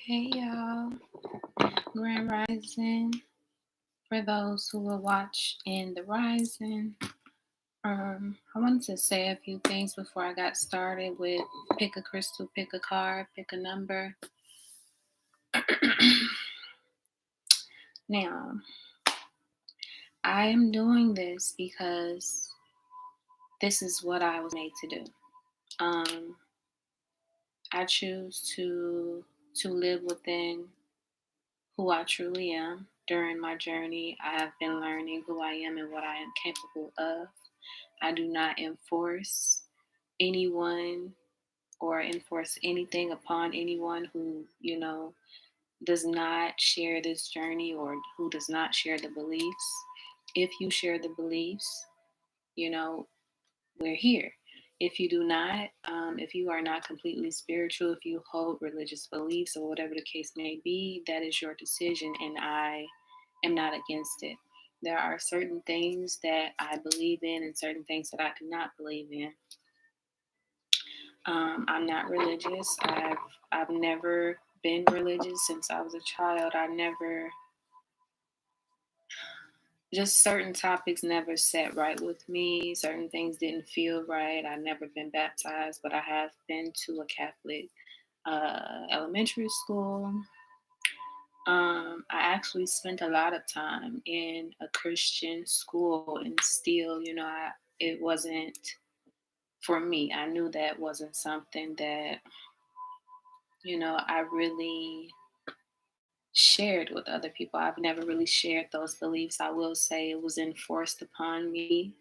Hey y'all, Grand Rising. For those who will watch in the Rising, I wanted to say a few things before I got started with pick a crystal, pick a card, pick a number. Now, I am doing this because this is what I was made to do. I choose to live within who I truly am. During my journey, I have been learning who I am and what I am capable of. I do not enforce anyone or enforce anything upon anyone who, does not share this journey or who does not share the beliefs. If you share the beliefs, you know, we're here. If you do not, if you are not completely spiritual, if you hold religious beliefs or whatever the case may be, that is your decision, and I am not against it. There are certain things that I believe in and certain things that I do not believe in. I'm not religious. I've never been religious since I was a child. I never just certain topics never sat right with me. Certain things didn't feel right. I've never been baptized, but I have been to a Catholic elementary school. I actually spent a lot of time in a Christian school, and still, it wasn't for me. I knew that wasn't something that, I really shared with other people. I've never really shared those beliefs. I will say it was enforced upon me.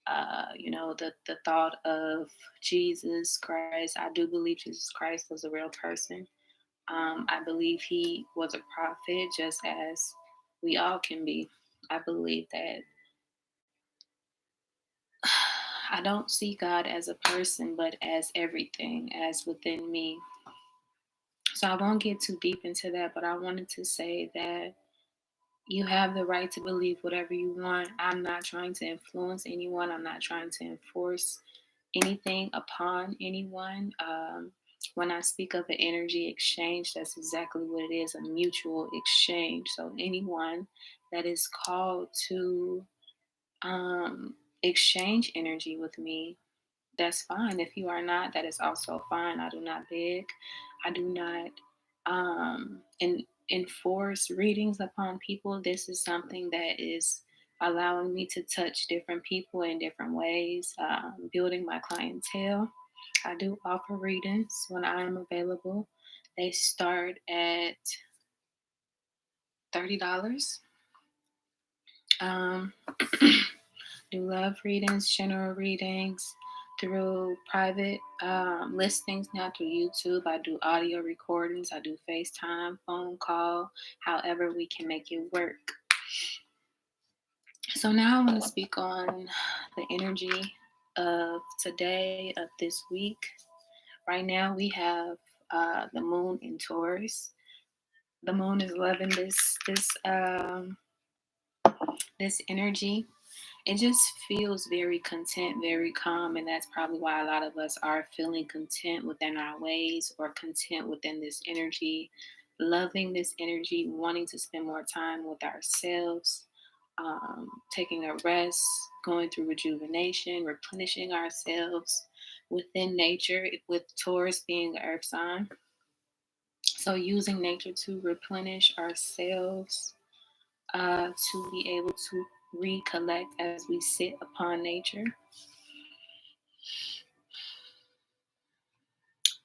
The thought of Jesus Christ. I do believe Jesus Christ was a real person. I believe he was a prophet, just as we all can be. I believe that I don't see God as a person, but as everything, as within me. So I won't get too deep into that, but I wanted to say that you have the right to believe whatever you want. I'm not trying to influence anyone. I'm not trying to enforce anything upon anyone. When I speak of an energy exchange, that's exactly what it is, a mutual exchange. So anyone that is called to exchange energy with me, that's fine. If you are not, that is also fine. I do not beg. I do not enforce readings upon people. This is something that is allowing me to touch different people in different ways, building my clientele. I do offer readings when I am available. They start at $30. Um, do love readings, general readings through private listings now through YouTube. I do audio recordings. I do FaceTime, phone call, however we can make it work. So now I want to speak on the energy of today, of this week. Right now we have the moon in Taurus. The moon is loving this energy. It just feels very content, very calm, and that's probably why a lot of us are feeling content within our ways or content within this energy, loving this energy, wanting to spend more time with ourselves, taking a rest, going through rejuvenation, replenishing ourselves within nature, with Taurus being the earth sign. So using nature to replenish ourselves, to be able to recollect as we sit upon nature.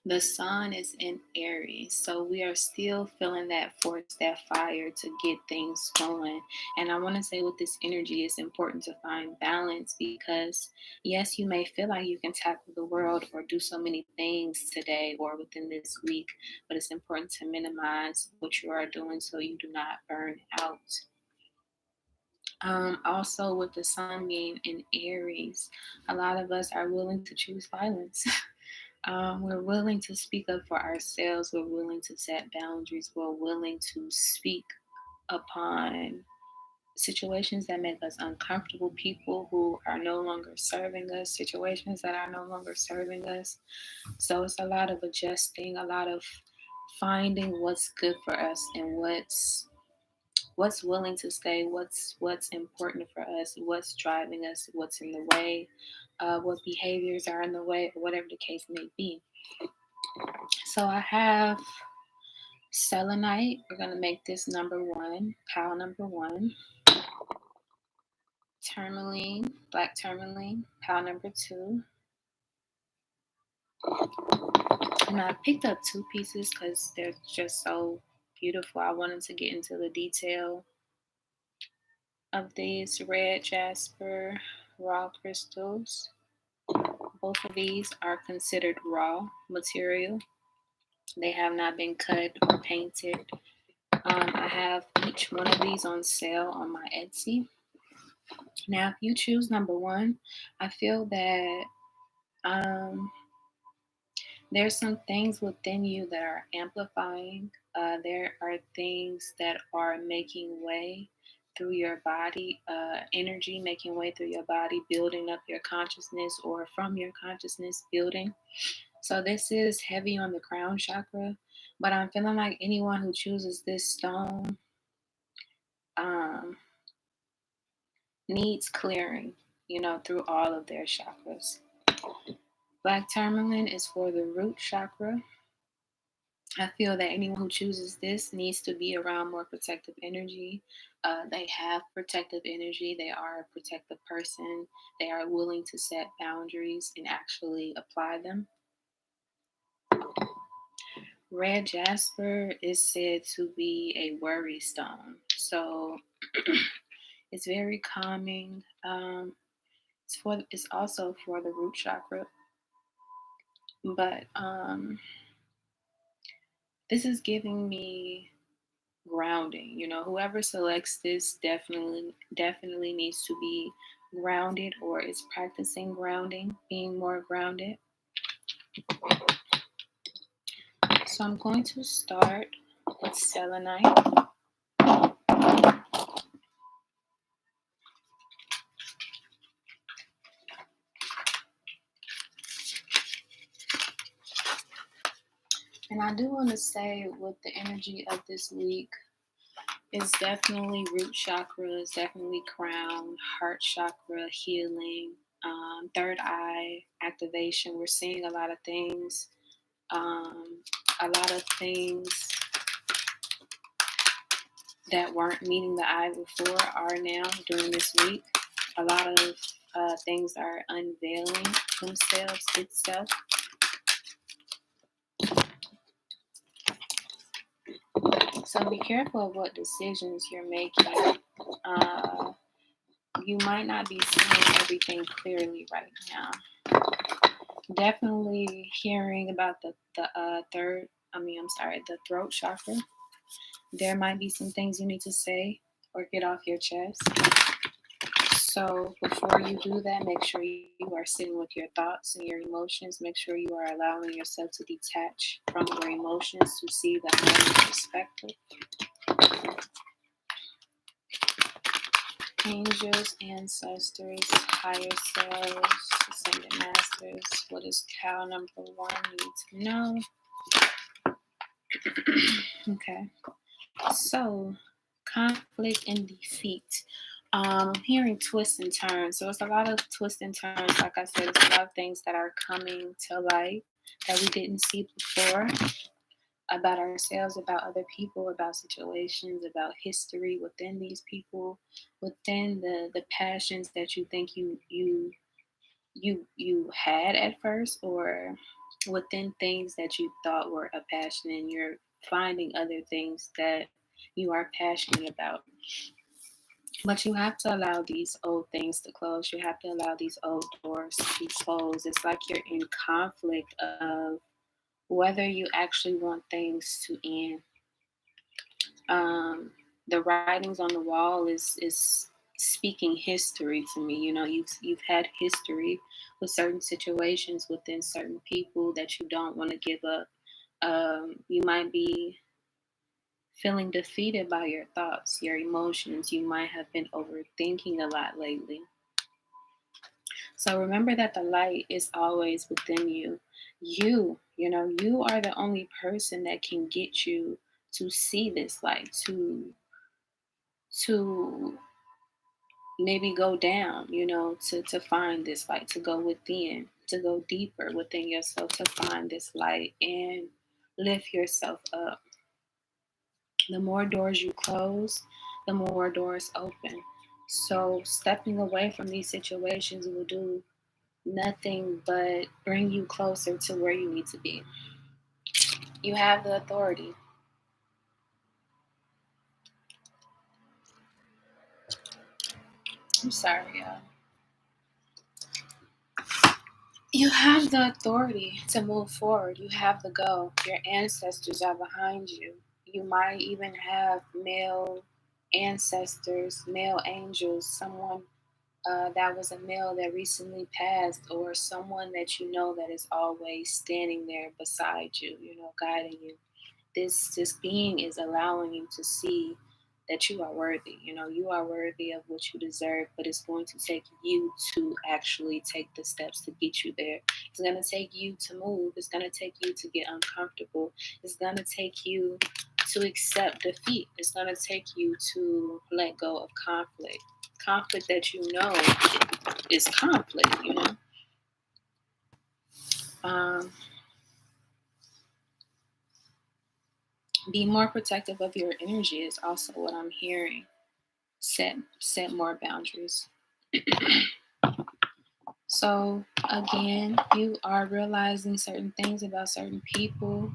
The sun is in Aries, so we are still feeling that force, that fire to get things going. And I want to say with this energy, it's important to find balance because, yes, you may feel like you can tackle the world or do so many things today or within this week, but it's important to minimize what you are doing so you do not burn out. Also, with the sun being in Aries, a lot of us are willing to choose violence. We're willing to speak up for ourselves. We're willing to set boundaries. We're willing to speak upon situations that make us uncomfortable, people who are no longer serving us, situations that are no longer serving us. So it's a lot of adjusting, a lot of finding what's good for us and what's willing to stay, what's important for us, what's driving us, what's in the way, what behaviors are in the way, or whatever the case may be. So I have selenite. We're gonna make this number one, pile number one. Tourmaline, black tourmaline, pile number two. And I picked up two pieces because they're just so beautiful. I wanted to get into the detail of these red jasper raw crystals. Both of these are considered raw material. They have not been cut or painted. I have each one of these on sale on my Etsy. Now, if you choose number one, I feel that there's some things within you that are amplifying. There are things that are making way through your body, energy making way through your body, building up your consciousness, or from your consciousness building. So this is heavy on the crown chakra, but I'm feeling like anyone who chooses this stone um, needs clearing, through all of their chakras. Black tourmaline is for the root chakra. I feel that anyone who chooses this needs to be around more protective energy. They have protective energy. They are a protective person. They are willing to set boundaries and actually apply them. Red jasper is said to be a worry stone. So it's very calming. It's also for the root chakra. But this is giving me grounding. Whoever selects this definitely needs to be grounded or is practicing grounding, being more grounded. So I'm going to start with selenite. And I do want to say with the energy of this week, it's definitely root chakra, it's definitely crown, heart chakra, healing, third eye activation. We're seeing a lot of things. A lot of things that weren't meeting the eye before are now during this week. A lot of things are unveiling themselves itself. So be careful of what decisions you're making. You might not be seeing everything clearly right now. Definitely hearing about the throat chakra. There might be some things you need to say or get off your chest. So before you do that, make sure you are sitting with your thoughts and your emotions. Make sure you are allowing yourself to detach from your emotions to see the higher perspective. Angels, ancestors, higher selves, ascended masters. What does cow number one need to know? Okay. So, conflict and defeat. I'm hearing twists and turns. So it's a lot of twists and turns. Like I said, it's a lot of things that are coming to light that we didn't see before about ourselves, about other people, about situations, about history within these people, within the passions that you think you had at first, or within things that you thought were a passion, and you're finding other things that you are passionate about. But you have to allow these old things to close. You have to allow these old doors to be closed. It's like you're in conflict of whether you actually want things to end. The writings on the wall is speaking history to me. You've had history with certain situations within certain people that you don't want to give up. You might be feeling defeated by your thoughts, your emotions. You might have been overthinking a lot lately. So remember that the light is always within you. You You know, you are the only person that can get you to see this light, to maybe go down, you know, to find this light, to go within, to go deeper within yourself, to find this light and lift yourself up. The more doors you close, the more doors open. So stepping away from these situations will do nothing but bring you closer to where you need to be. You have the authority. I'm sorry, y'all. You have the authority to move forward. You have the go. Your ancestors are behind you. You might even have male ancestors, male angels, someone that was a male that recently passed, or someone that you know that is always standing there beside you, you know, guiding you. This being is allowing you to see that you are worthy. You know, you are worthy of what you deserve, but it's going to take you to actually take the steps to get you there. It's going to take you to move. It's going to take you to get uncomfortable. It's going to take you to accept defeat. It's going to take you to let go of conflict. Conflict that you know is conflict, you know. Um, be more protective of your energy is also what I'm hearing. Set more boundaries. So again, you are realizing certain things about certain people,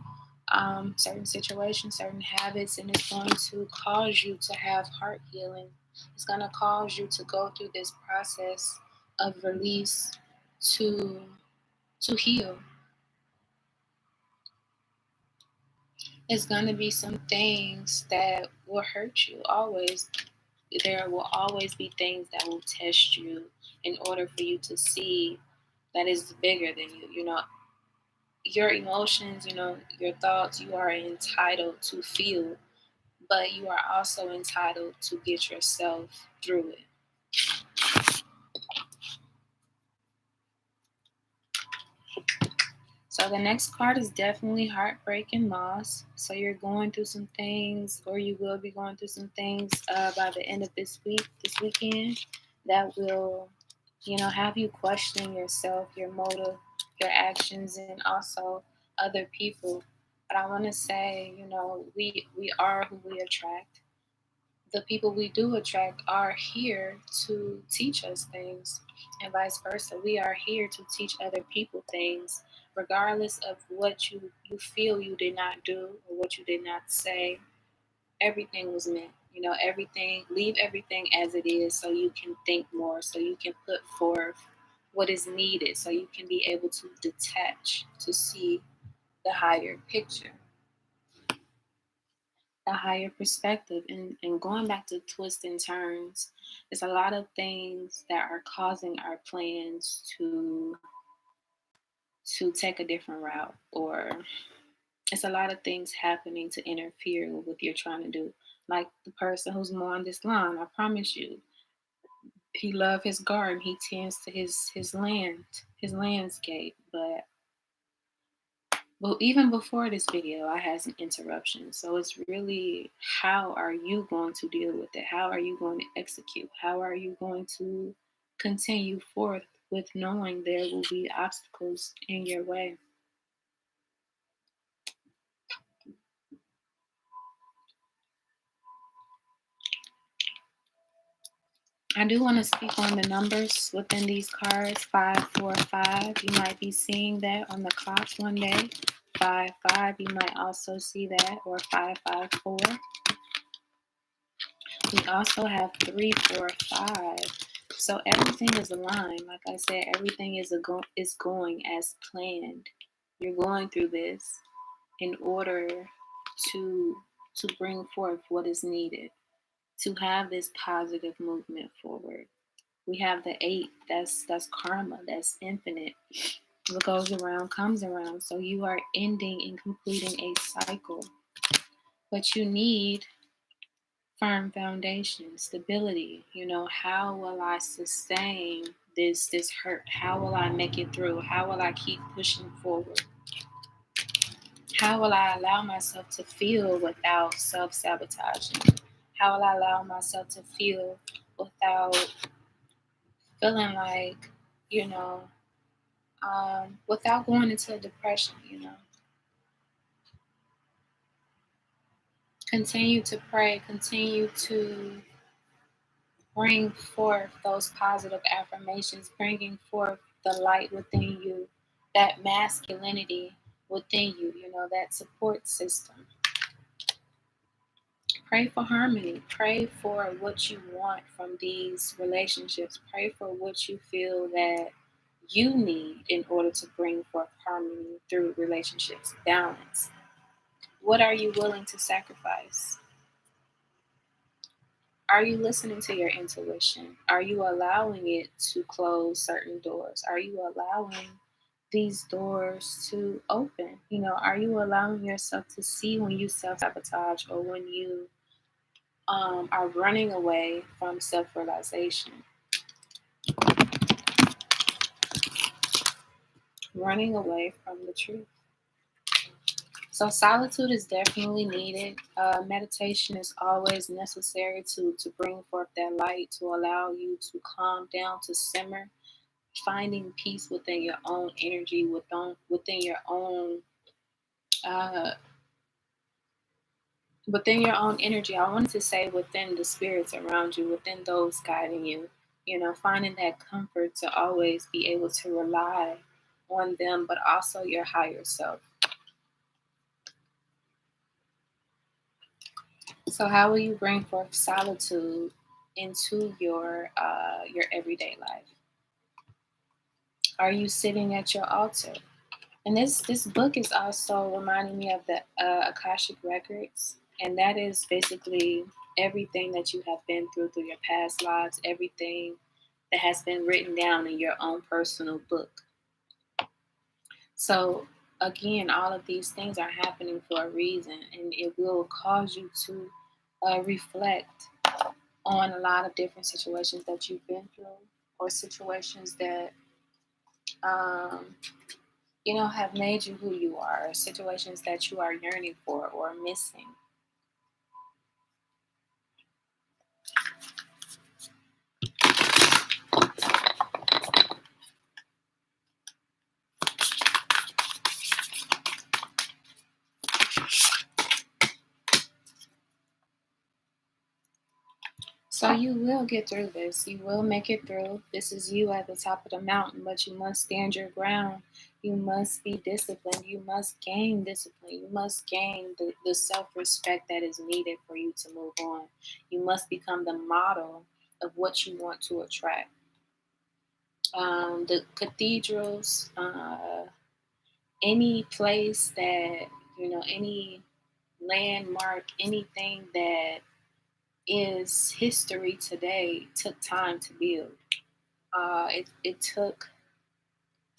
certain situations, certain habits, and it's going to cause you to have heart healing. It's going to cause you to go through this process of release to heal. It's going to be some things that will hurt you always. There will always be things that will test you in order for you to see that is bigger than you. You know, your emotions, you know, your thoughts, you are entitled to feel, but you are also entitled to get yourself through it. So the next card is definitely heartbreak and loss. So you're going through some things, or you will be going through some things by the end of this weekend, that will, you know, have you questioning yourself, your motive, your actions, and also other people. But I want to say, you know, we are who we attract. The people we do attract are here to teach us things, and vice versa. We are here to teach other people things, regardless of what you feel you did not do or what you did not say. Everything was meant. You know, everything, leave everything as it is so you can think more, so you can put forth what is needed, so you can be able to detach, to see the higher picture, a higher perspective. And going back to twists and turns, there's a lot of things that are causing our plans to take a different route, or it's a lot of things happening to interfere with what you're trying to do. Like the person who's mowing this lawn, I promise you, he loves his garden, he tends to his land, his landscape. But well, even before this video, I had some interruptions. So it's really, how are you going to deal with it? How are you going to execute? How are you going to continue forth with knowing there will be obstacles in your way? I do want to speak on the numbers within these cards. 545. You might be seeing that on the clock one day. 55. You might also see that, or 554. We also have 345. So everything is aligned. Like I said, everything is going as planned. You're going through this in order to bring forth what is needed to have this positive movement forward. We have the 8. That's karma. That's infinite. What goes around comes around. So you are ending and completing a cycle. But you need firm foundation, stability. You know, how will I sustain this hurt? How will I make it through? How will I keep pushing forward? How will I allow myself to feel without self-sabotaging? How will I allow myself to feel without feeling like, you know, without going into a depression, Continue to pray, continue to bring forth those positive affirmations, bringing forth the light within you, that masculinity within you, that support system. Pray for harmony. Pray for what you want from these relationships. Pray for what you feel that you need in order to bring forth harmony through relationships. Balance. What are you willing to sacrifice? Are you listening to your intuition? Are you allowing it to close certain doors? Are you allowing these doors to open? Are you allowing yourself to see when you self sabotage or when you are running away from self realization, running away from the truth? So, solitude is definitely needed. Meditation is always necessary to bring forth that light, to allow you to calm down, to simmer, finding peace within your own energy, within your own. Uh, Within your own energy, I wanted to say within the spirits around you, within those guiding you, finding that comfort to always be able to rely on them, but also your higher self. So, how will you bring forth solitude into your everyday life? Are you sitting at your altar? And this book is also reminding me of the Akashic records, and that is basically everything that you have been through your past lives, everything that has been written down in your own personal book. So again, all of these things are happening for a reason, and it will cause you to reflect on a lot of different situations that you've been through, or situations that um, have made you who you are, or situations that you are yearning for or missing. So you will get through this. You will make it through. This is you at the top of the mountain, but you must stand your ground. You must be disciplined. You must gain discipline. You must gain the self respect that is needed for you to move on. You must become the model of what you want to attract. The cathedrals, any place that, any landmark, anything that is history today took time to build. It took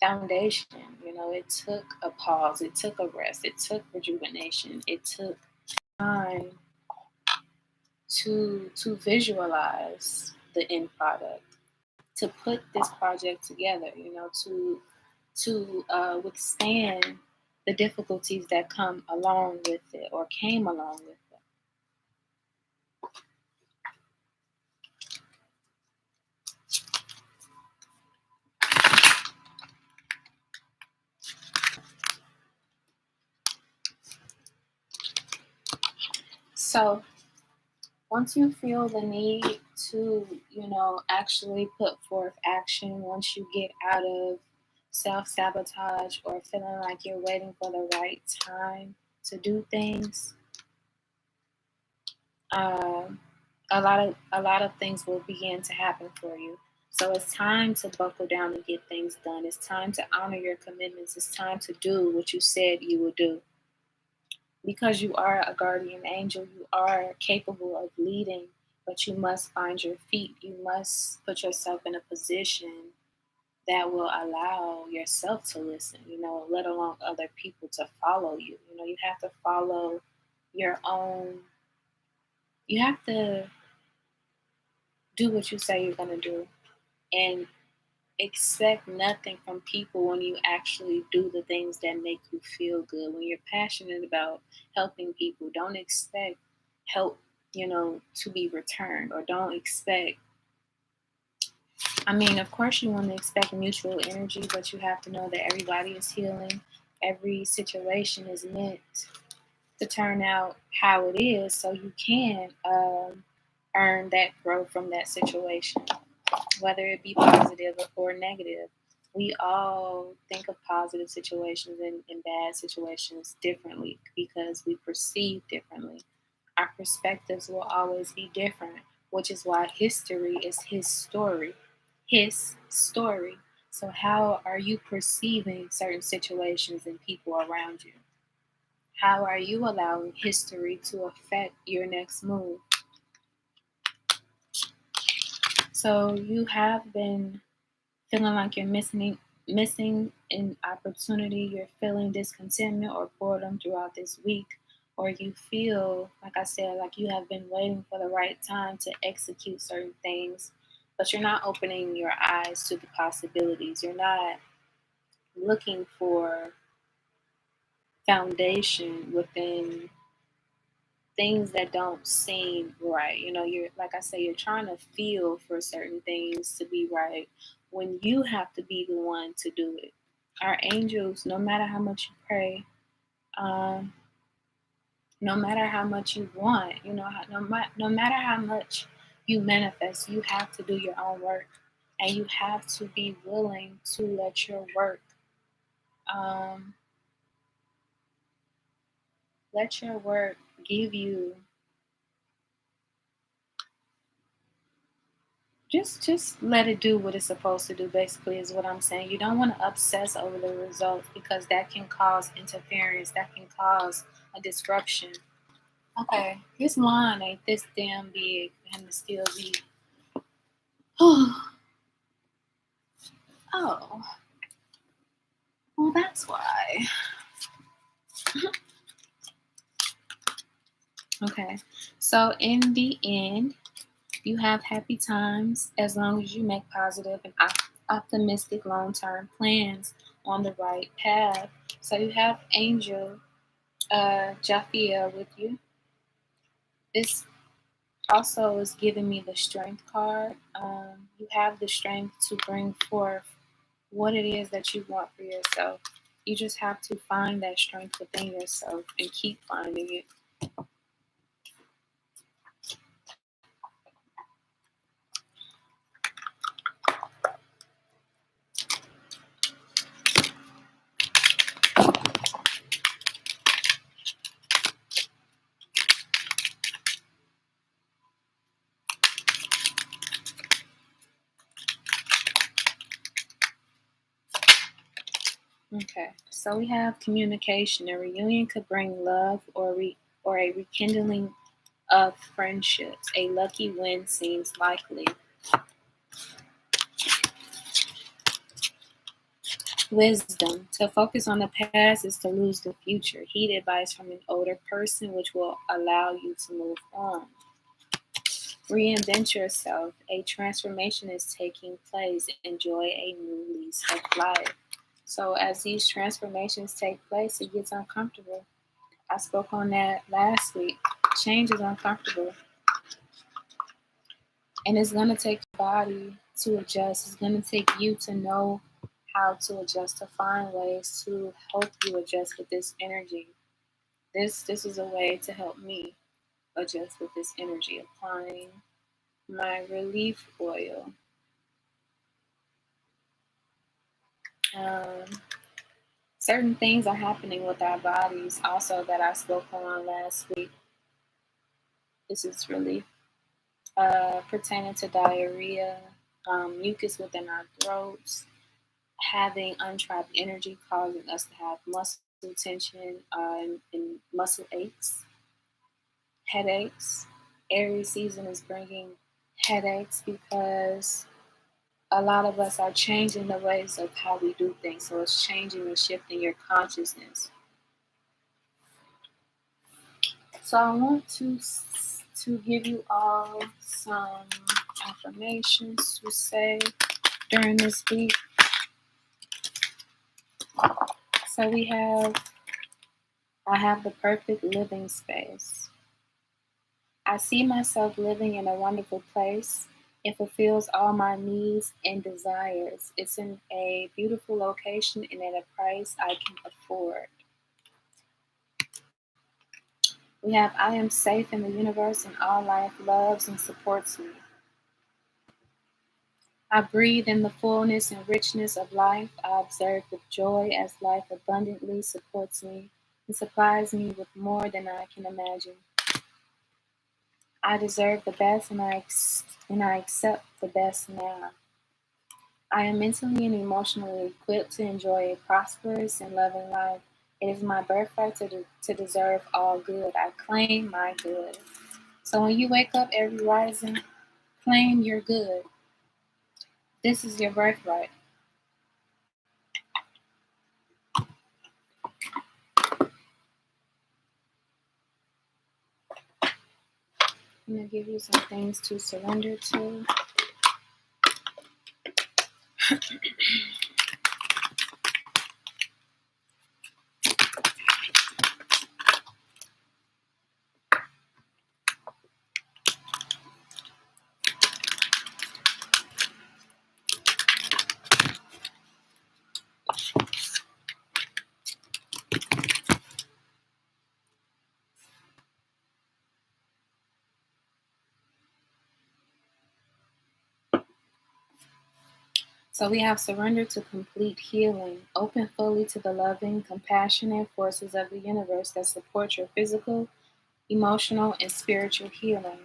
foundation, it took a pause, it took a rest, it took rejuvenation, it took time to visualize the end product, to put this project together, to withstand the difficulties that come along with it or came along with it. So once you feel the need to, actually put forth action, once you get out of self sabotage or feeling like you're waiting for the right time to do things, um, a lot of things will begin to happen for you. So it's time to buckle down and get things done. It's time to honor your commitments. It's time to do what you said you would do. Because you are a guardian angel, you are capable of leading, but you must find your feet. You must put yourself in a position that will allow yourself to listen, let alone other people to follow you. You have to follow your own, you have to do what you say you're going to do. And expect nothing from people when you actually do the things that make you feel good. When you're passionate about helping people, don't expect help, to be returned, or don't expect. I mean, of course, you want to expect mutual energy, but you have to know that everybody is healing. Every situation is meant to turn out how it is, so you can earn that growth from that situation, whether it be positive or negative. We all think of positive situations and bad situations differently because we perceive differently. Our perspectives will always be different, which is why history is his story. His story. So, how are you perceiving certain situations and people around you? How are you allowing history to affect your next move? So, you have been feeling like you're missing an opportunity, you're feeling discontentment or boredom throughout this week, or you feel, like I said, like you have been waiting for the right time to execute certain things, but you're not opening your eyes to the possibilities. You're not looking for foundation within things that don't seem right. You're, like I say, you're trying to feel for certain things to be right when you have to be the one to do it. Our angels, no matter how much you pray, um, no matter how much you want, no matter how much you manifest, you have to do your own work, and you have to be willing to um, let your work give you. Just let it do what it's supposed to do, basically, is what I'm saying. You don't want to obsess over the results because that can cause interference, that can cause a disruption. Okay, this line ain't this damn big and it still be. Oh, well, that's why. Okay, so in the end, you have happy times as long as you make positive and optimistic long term plans on the right path. So you have Angel Jafia with you. This also is giving me the strength card. You have the strength to bring forth what it is that you want for yourself. You just have to find that strength within yourself and keep finding it. Okay, so we have communication. A reunion could bring love or a rekindling of friendships. A lucky win seems likely. Wisdom. To focus on the past is to lose the future. Heed advice from an older person, which will allow you to move on. Reinvent yourself. A transformation is taking place. Enjoy a new lease of life. So, as these transformations take place, it gets uncomfortable. I spoke on that last week. Change is uncomfortable, and it's going to take your body to adjust. It's going to take you to know how to adjust, to find ways to help you adjust with this energy. This is a way to help me adjust with this energy, applying my relief oil. Um, Certain things are happening with our bodies also that I spoke on last week. This is relief pertaining to diarrhea, mucus within our throats, having untrapped energy causing us to have muscle tension and muscle aches, headaches. Aries season is bringing headaches because a lot of us are changing the ways of how we do things. So it's changing and shifting your consciousness. So I want to give you all some affirmations to say during this week. So I have the perfect living space. I see myself living in a wonderful place. It fulfills all my needs and desires. It's in a beautiful location and at a price I can afford. We have I am safe in the universe and all life loves and supports me. I breathe in the fullness and richness of life. I observe with joy as life abundantly supports me and supplies me with more than I can imagine. I deserve the best and I accept the best now. I am mentally and emotionally equipped to enjoy a prosperous and loving life. It is my birthright to deserve all good. I claim my good. So when you wake up every rising, claim your good. This is your birthright. I'm going to give you some things to surrender to. So we have surrender to complete healing, open fully to the loving, compassionate forces of the universe that support your physical, emotional, and spiritual healing.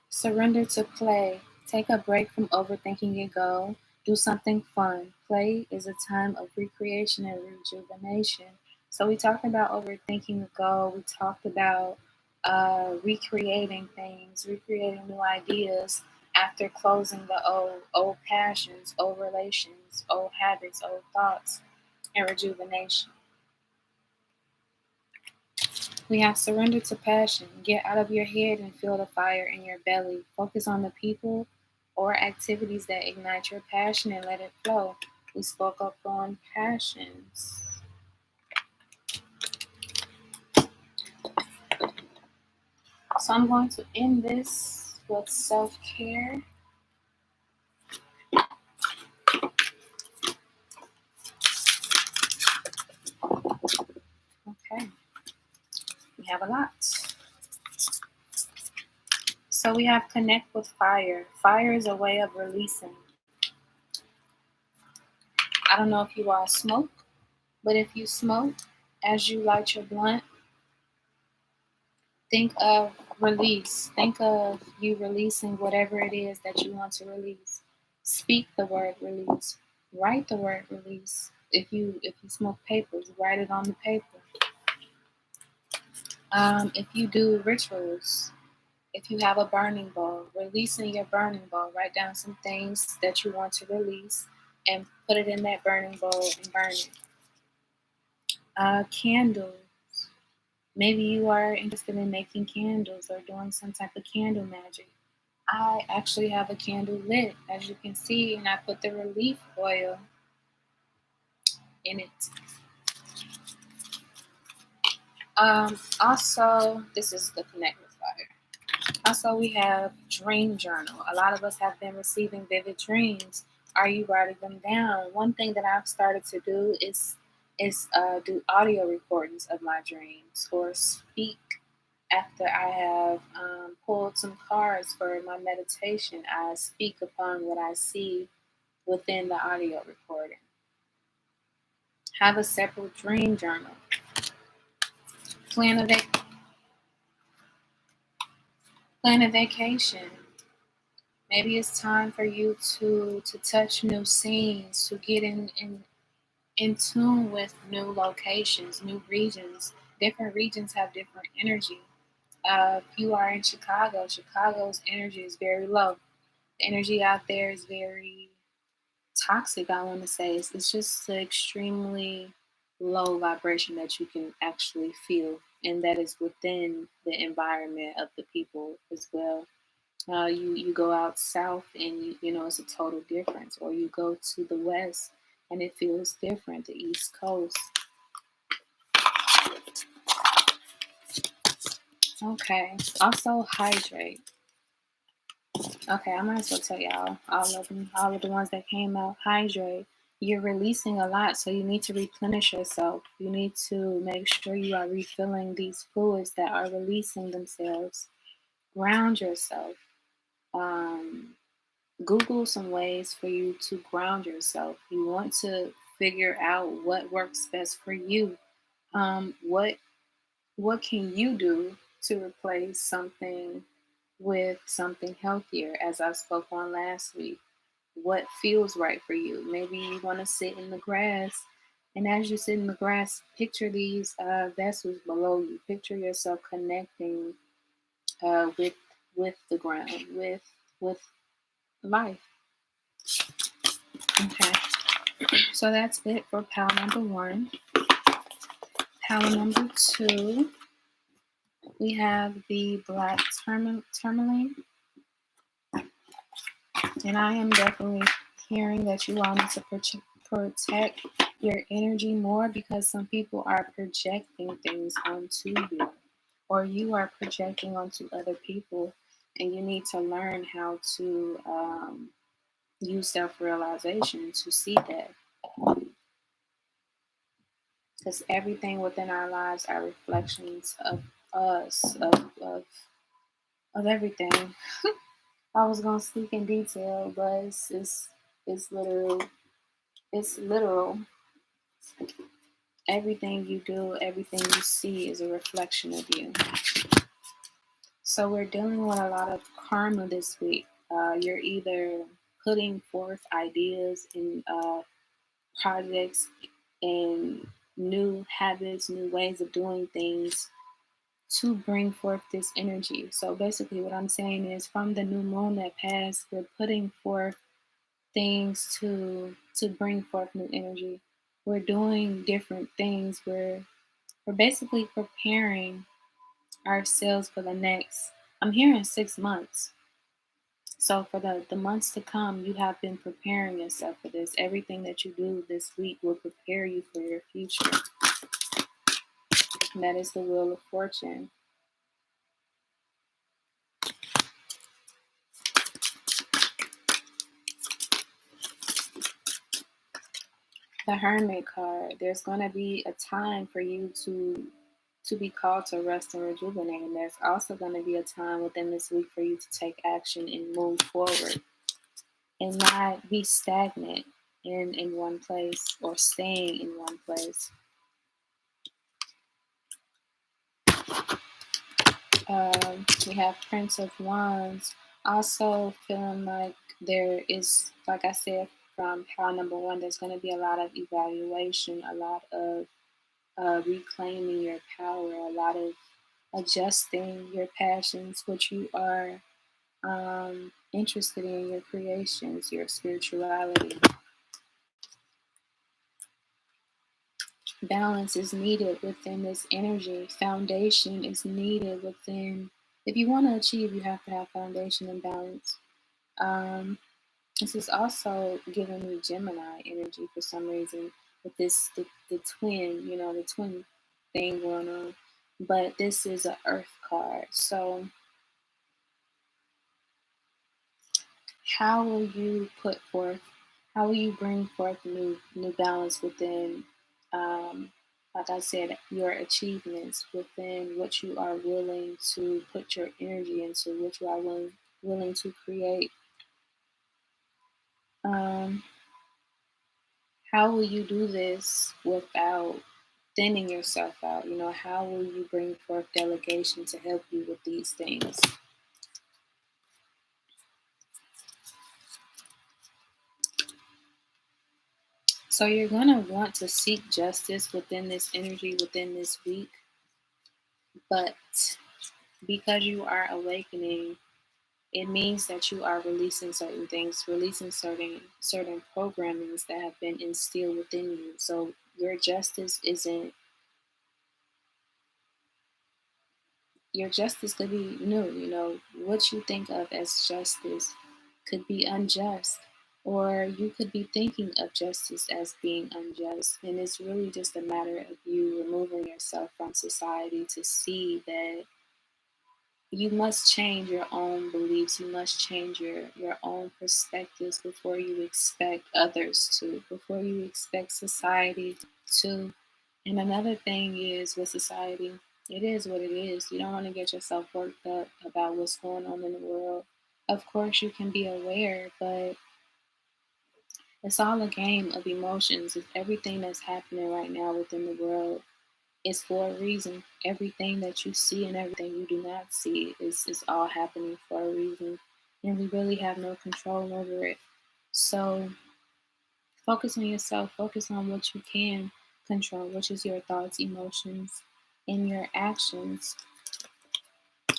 Surrender to play. Take a break from overthinking your goal. Do something fun. Play is a time of recreation and rejuvenation. So we talked about overthinking the goal. We talked about recreating things, recreating new ideas after closing the old passions, old relations, old habits, old thoughts, and rejuvenation. We have surrendered to passion. Get out of your head and feel the fire in your belly. Focus on the people or activities that ignite your passion and let it flow. We spoke up on passions. So I'm going to end this with self-care. Okay, we have a lot. So we have connect with fire. Fire is a way of releasing. I don't know if you all smoke, but if you smoke, as you light your blunt, think of release. Think of you releasing whatever it is that you want to release. Speak the word release. Write the word release. If you smoke papers, write it on the paper. If you do rituals, if you have a burning bowl, releasing your burning bowl. Write down some things that you want to release and put it in that burning bowl and burn it. Candles. Maybe you are interested in making candles or doing some type of candle magic. I actually have a candle lit, as you can see, and I put the relief oil in it. Also, this is the Connect with Fire. Also, we have Dream Journal. A lot of us have been receiving vivid dreams. Are you writing them down? One thing that I've started to do is do audio recordings of my dreams or speak after I have pulled some cards for my meditation. I speak upon what I see within the audio recording. Have a separate dream journal. Plan a, plan a vacation. Maybe it's time for you to touch new scenes, to get in tune with new locations, new regions. Different regions have different energy. If you are in Chicago, Chicago's energy is very low. The energy out there is very toxic, I want to say. It's just an extremely low vibration that you can actually feel and that is within the environment of the people as well. You go out south and you know it's a total difference, or you go to the west and it feels different. The East Coast. Okay. Also hydrate. Okay, I might as well tell y'all all of them, all of the ones that came out. Hydrate. You're releasing a lot, so you need to replenish yourself. You need to make sure you are refilling these fluids that are releasing themselves. Ground yourself. Um, Google some ways for you to ground yourself. You want to figure out what works best for you. What can you do to replace something with something healthier, as I spoke on last week? What feels right for you? Maybe you want to sit in the grass, and as you sit in the grass, picture these vessels below you. Picture yourself connecting with the ground, with life. Okay, so that's it for pile number one. Pile number two, we have the black tourmaline. And I am definitely hearing that you all need to protect your energy more, because some people are projecting things onto you, or you are projecting onto other people, and you need to learn how to use self-realization to see that. Because everything within our lives are reflections of us, of everything. I was gonna speak in detail, but it's literal. It's literal. Everything you do, everything you see is a reflection of you. So we're dealing with a lot of karma this week. You're either putting forth ideas and projects and new habits, new ways of doing things to bring forth this energy. So basically what I'm saying is, from the new moon that passed, we're putting forth things to bring forth new energy. We're doing different things. We're basically preparing ourselves for the next, I'm hearing 6 months. So for the months to come, you have been preparing yourself for this. Everything that you do this week will prepare you for your future. And that is the wheel of fortune. The Hermit card. There's going to be a time for you to be called to rest and rejuvenate. And there's also going to be a time within this week for you to take action and move forward and not be stagnant in one place or staying in one place. We have Prince of Wands. Also feeling like there is, like I said, from pile number one, there's going to be a lot of evaluation, a lot of reclaiming your power, a lot of adjusting your passions, what you are interested in, your creations, your spirituality. Balance is needed within this energy. Foundation is needed within. If you want to achieve, you have to have foundation and balance. This is also giving me Gemini energy for some reason, with this the twin, the twin thing going on. But this is an Earth card, so how will you put forth? How will you bring forth new balance within? Like I said, your achievements within what you are willing to put your energy into, what you are willing to create. How will you do this without thinning yourself out? How will you bring forth delegation to help you with these things? So you're going to want to seek justice within this energy, within this week. But because you are awakening, it means that you are releasing certain things, releasing certain programmings that have been instilled within you. So your justice isn't your justice could be new. What you think of as justice could be unjust, or you could be thinking of justice as being unjust. And it's really just a matter of you removing yourself from society to see that you must change your own beliefs. You must change your own perspectives before you expect others to, before you expect society to. And another thing is with society, it is what it is. You don't want to get yourself worked up about what's going on in the world. Of course, you can be aware, but it's all a game of emotions. It's everything that's happening right now within the world is for a reason. Everything that you see and everything you do not see is all happening for a reason. And we really have no control over it. So focus on yourself, focus on what you can control, which is your thoughts, emotions, and your actions.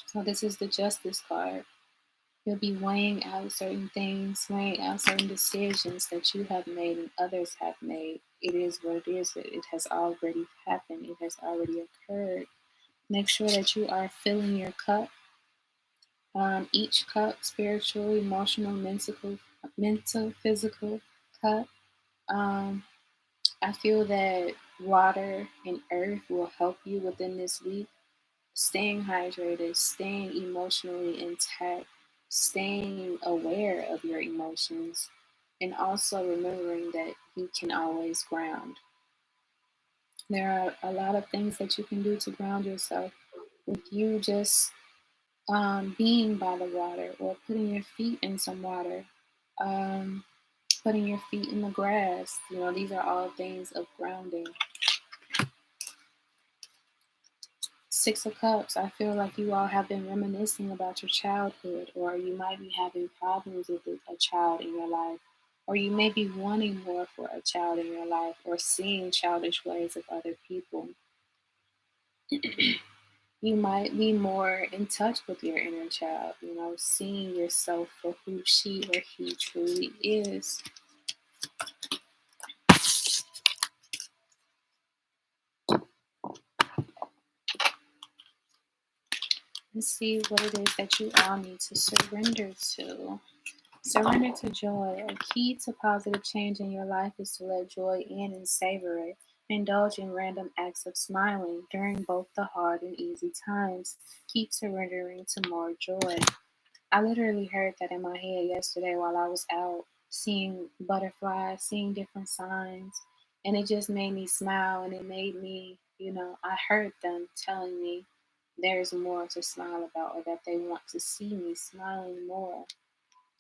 So this is the justice card. You'll be weighing out certain things, weighing out certain decisions that you have made and others have made. It is what it is. It has already happened. It has already occurred. Make sure that you are filling your cup. Each cup, spiritual, emotional, mental, physical cup. Um, I feel that water and earth will help you within this week. Staying hydrated, staying emotionally intact, staying aware of your emotions, and also remembering that you can always ground. There are a lot of things that you can do to ground yourself with you just being by the water or putting your feet in some water, um, putting your feet in the grass. These are all things of grounding. Six of Cups, I feel like you all have been reminiscing about your childhood, or you might be having problems with a child in your life, or you may be wanting more for a child in your life, or seeing childish ways of other people. You might be more in touch with your inner child, seeing yourself for who she or he truly is. Let's see what it is that you all need to surrender to. Surrender to joy. A key to positive change in your life is to let joy in and savor it. Indulge in random acts of smiling during both the hard and easy times. Keep surrendering to more joy. I literally heard that in my head yesterday while I was out seeing butterflies, seeing different signs, and it just made me smile and it made me, I heard them telling me there's more to smile about or that they want to see me smiling more.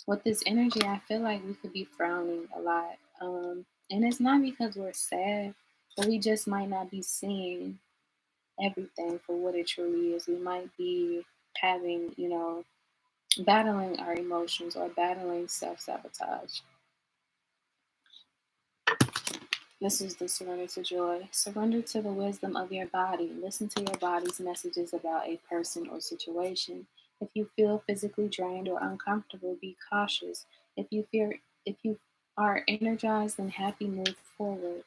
With this energy, I feel like we could be frowning a lot. And it's not because we're sad, but we just might not be seeing everything for what it truly is. We might be having, battling our emotions or battling self sabotage. This is the surrender to joy. Surrender to the wisdom of your body. Listen to your body's messages about a person or situation. If you feel physically drained or uncomfortable, be cautious. If you are energized and happy, move forward.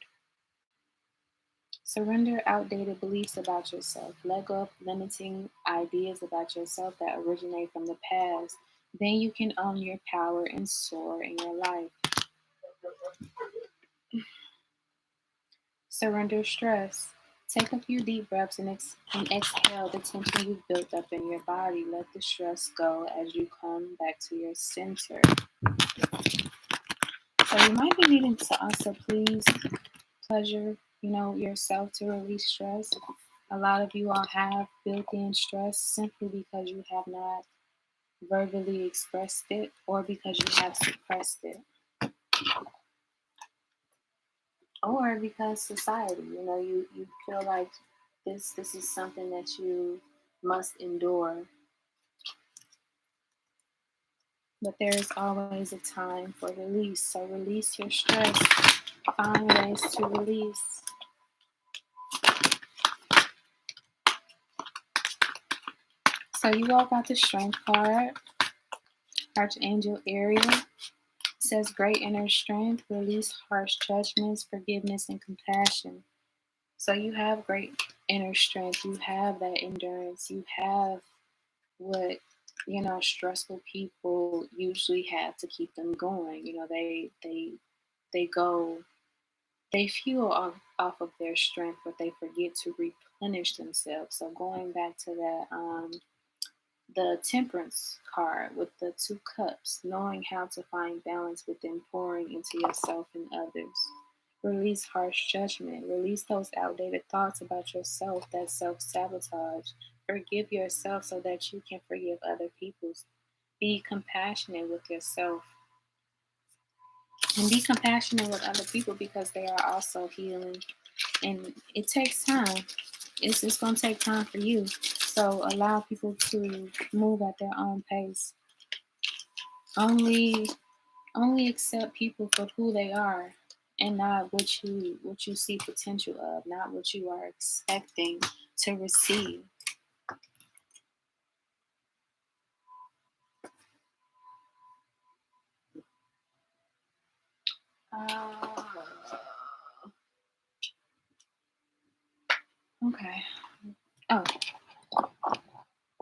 Surrender outdated beliefs about yourself. Let go of limiting ideas about yourself that originate from the past. Then you can own your power and soar in your life. Surrender stress. Take a few deep breaths and exhale the tension you've built up in your body. Let the stress go as you come back to your center. So you might be needing to also pleasure, yourself to release stress. A lot of you all have built-in stress simply because you have not verbally expressed it or because you have suppressed it. Or because society, you feel like this is something that you must endure. But there is always a time for release. So release your stress. Find ways to release. So you all got the Strength card. Archangel Ariel says great inner strength, release harsh judgments, forgiveness, and compassion. So you have great inner strength, you have that endurance, you have what stressful people usually have to keep them going. They go they fuel off of their strength, but they forget to replenish themselves. So going back to that, the temperance card with the 2 cups, knowing how to find balance within pouring into yourself and others. Release harsh judgment. Release those outdated thoughts about yourself, that self sabotage. Forgive yourself so that you can forgive other people. Be compassionate with yourself and be compassionate with other people because they are also healing. And it takes time. It's going to take time for you. So allow people to move at their own pace. Only accept people for who they are and not what you see potential of, not what you are expecting to receive. Uh, okay. Oh,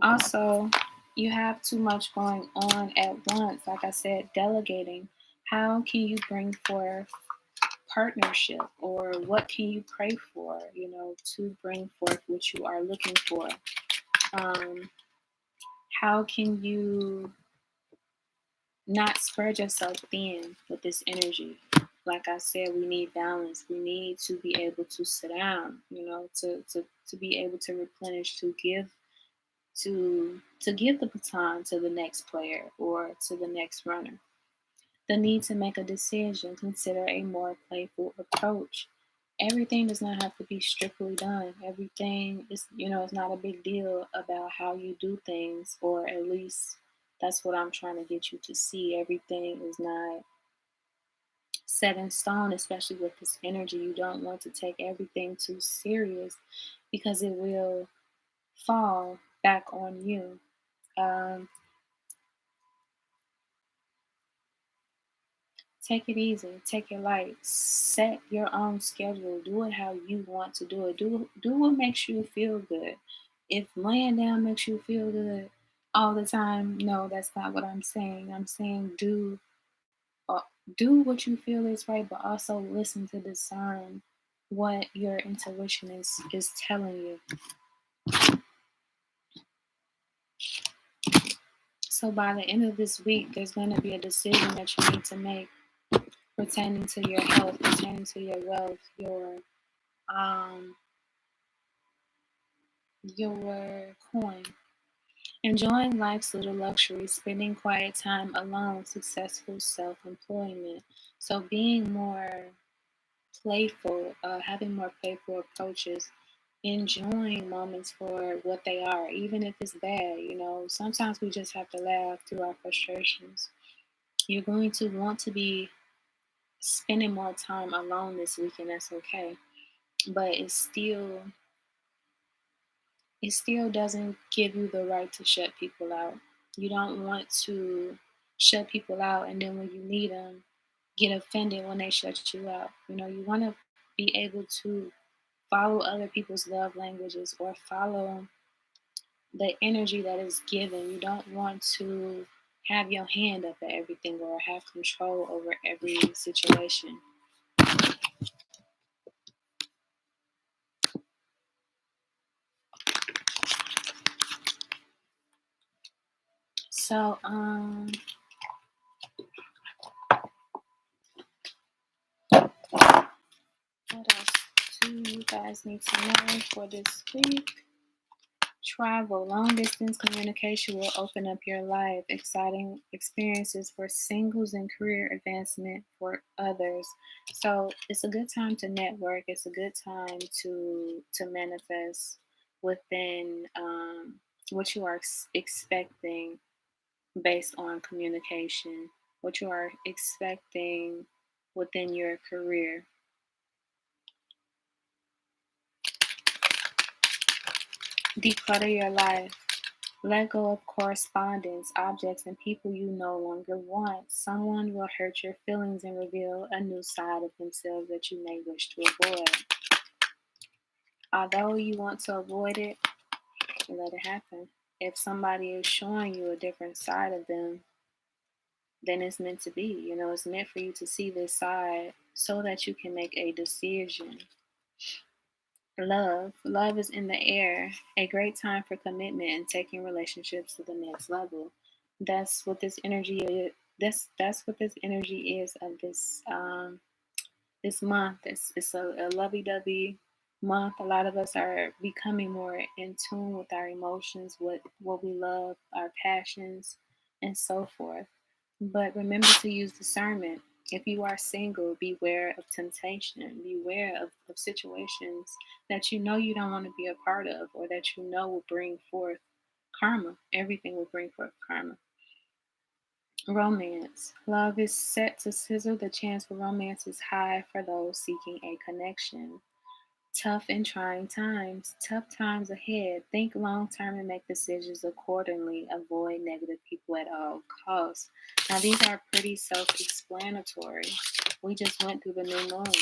also, you have too much going on at once. Like I said, delegating. How can you bring forth partnership, or what can you pray for, to bring forth what you are looking for? How can you not spread yourself thin with this energy? Like I said, we need balance. We need to be able to sit down, to be able to replenish, to give the baton to the next player or to the next runner. The need to make a decision, consider a more playful approach. Everything does not have to be strictly done. Everything is, it's not a big deal about how you do things, or at least that's what I'm trying to get you to see. Everything is not set in stone, especially with this energy. You don't want to take everything too serious because it will fall back on you. Um, Take it easy, take it light, set your own schedule, do it how you want to do it. Do what makes you feel good. If laying down makes you feel good all the time, no, that's not what I'm saying. I'm saying uh, do what you feel is right, but also listen to discern what your intuition is telling you. So by the end of this week, there's going to be a decision that you need to make pertaining to your health, pertaining to your wealth, um your coin. Enjoying life's little luxuries, spending quiet time alone, successful self-employment. So being more playful, having more playful approaches, enjoying moments for what they are, even if it's bad. Sometimes we just have to laugh through our frustrations. You're going to want to be spending more time alone this weekend. That's okay, but it still doesn't give you the right to shut people out. You don't want to shut people out and then when you need them, get offended when they shut you out. You want to be able to follow other people's love languages or follow the energy that is given. You don't want to have your hand up at everything or have control over every situation. So, what else do you guys need to know for this week? Travel, long distance communication will open up your life. Exciting experiences for singles and career advancement for others. So it's a good time to network. It's a good time to manifest within what you are expecting based on communication. What you are expecting within your career. Declutter your life. Let go of correspondence, objects, and people you no longer want. Someone will hurt your feelings and reveal a new side of themselves that you may wish to avoid. Although you want to avoid it, let it happen. If somebody is showing you a different side of them, then it's meant to be. It's meant for you to see this side so that you can make a decision. Love is in the air. A great time for commitment and taking relationships to the next level. That's what this energy is. That's what this energy is of this month. It's a lovey-dovey month. A lot of us are becoming more in tune with our emotions, what we love, our passions, and so forth. But remember to use discernment. If you are single, beware of temptation. Beware of situations that you don't want to be a part of, or that will bring forth karma. Everything will bring forth karma. Romance. Love is set to sizzle. The chance for romance is high for those seeking a connection. Tough and trying times. Tough times ahead. Think long term and make decisions accordingly. Avoid negative people at all costs. Now, these are pretty self explanatory. We just went through the new moon,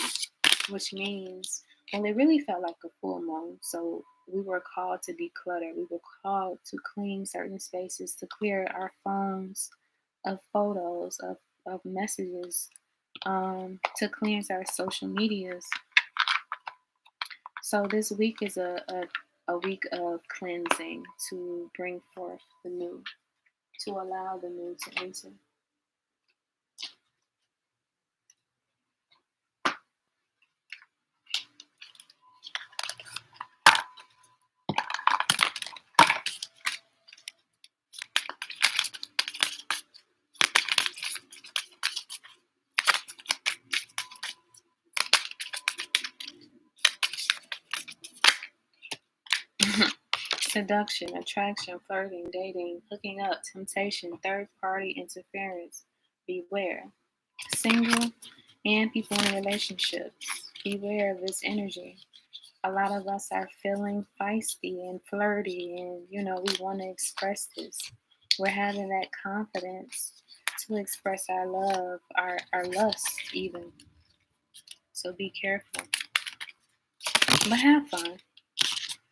which means, well, it really felt like a full moon. So we were called to declutter. We were called to clean certain spaces, to clear our phones of photos, of messages, to cleanse our social medias. So this week is a week of cleansing to bring forth the new, to allow the new to enter. Seduction, attraction, flirting, dating, hooking up, temptation, third party interference. Beware. Single and people in relationships. Beware of this energy. A lot of us are feeling feisty and flirty, and we want to express this. We're having that confidence to express our love, our lust, even. So be careful. But have fun.